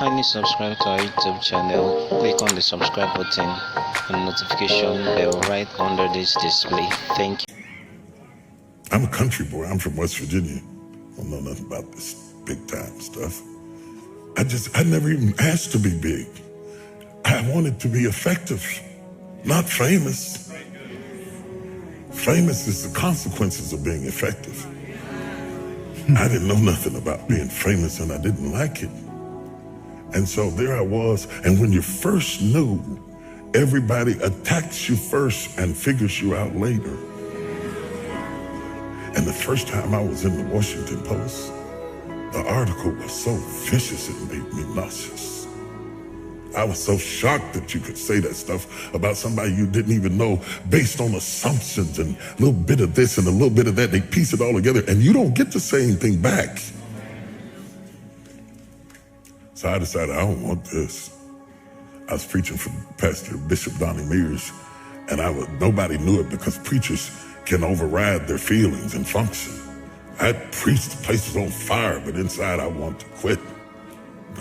Kindly subscribe to our YouTube channel. Click on the subscribe button and notification bell right under this display. Thank you. I'm a country boy. I'm from West Virginia. I don't know nothing about this big time stuff. I never even asked to be big. I wanted to be effective, not famous. Famous is the consequences of being effective. I didn't know nothing about being famous and I didn't like it. And so there I was. And when you first knew, everybody attacks you first and figures you out later. And the first time I was in the Washington Post, the article was so vicious it made me nauseous. I was so shocked that you could say that stuff about somebody you didn't even know based on assumptions and a little bit of this and a little bit of that. They piece it all together and you don't get to say anything back. So I decided I don't want this. I was preaching for Pastor Bishop Donnie Mears, and nobody knew it because preachers can override their feelings and function. I preached, the place was on fire, but inside I want to quit.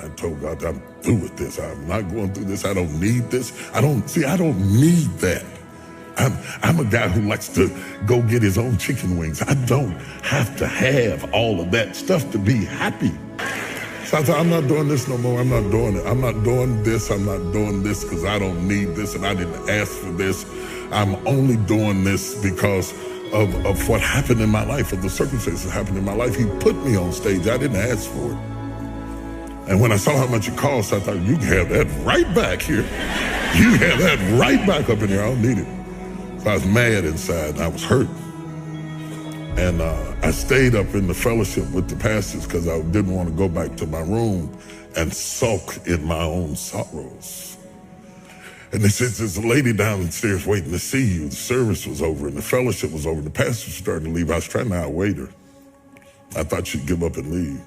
I told God, I'm through with this. I'm not going through this. I don't need this. I don't need that. I'm a guy who likes to go get his own chicken wings. I don't have to have all of that stuff to be happy. So I thought, I'm not doing this no more. I'm not doing it. I'm not doing this. I'm not doing this because I don't need this and I didn't ask for this. I'm only doing this because of what happened in my life, of the circumstances that happened in my life. He put me on stage. I didn't ask for it. And when I saw how much it cost, I thought, you can have that right back here. You have that right back up in here. I don't need it. So I was mad inside and I was hurt. And I stayed up in the fellowship with the pastors because I didn't want to go back to my room and sulk in my own sorrows. And they said, there's a lady downstairs waiting to see you. The service was over and the fellowship was over. The pastor was starting to leave. I was trying to outwait her. I thought she'd give up and leave.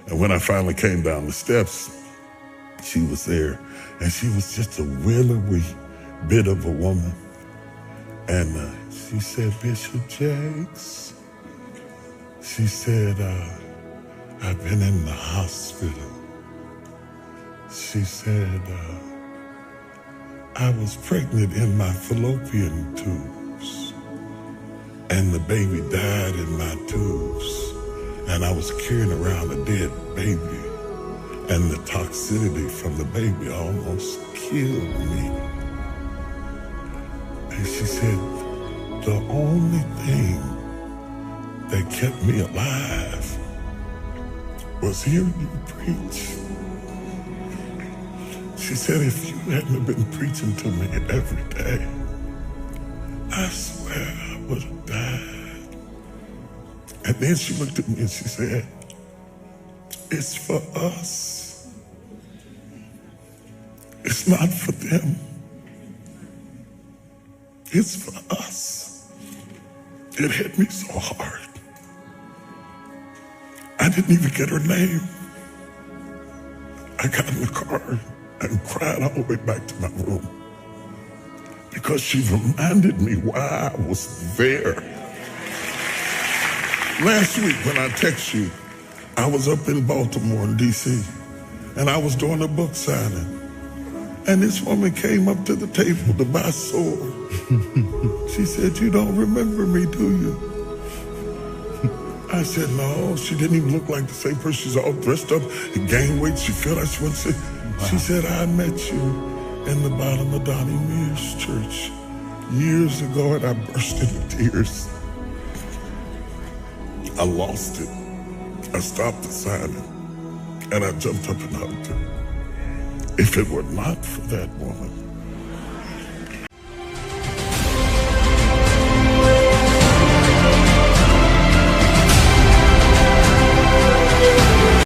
And when I finally came down the steps, she was there. And she was just a willowy bit of a woman. And she said, Bishop Jakes, she said, I've been in the hospital. She said, I was pregnant in my fallopian tubes, and the baby died in my tubes, and I was carrying around a dead baby, and the toxicity from the baby almost killed me. And she said, the only thing that kept me alive was hearing you preach. She said, if you hadn't been preaching to me every day, I swear I would have died. And then she looked at me and she said, it's for us. It's not for them. It's for us. It hit me so hard. I didn't even get her name. I got in the car and cried all the way back to my room because she reminded me why I was there. Last week when I texted you, I was up in Baltimore in D.C. and I was doing a book signing. And this woman came up to the table to buy sword. She said, you don't remember me, do you? I said, no. She didn't even look like the same person. She's all dressed up, gained weight. She felt like she went sick. Wow. She said, I met you in the bottom of Donnie Mears' church years ago, and I burst into tears. I lost it. I stopped the signing, and I jumped up and hugged her. If it were not for that woman,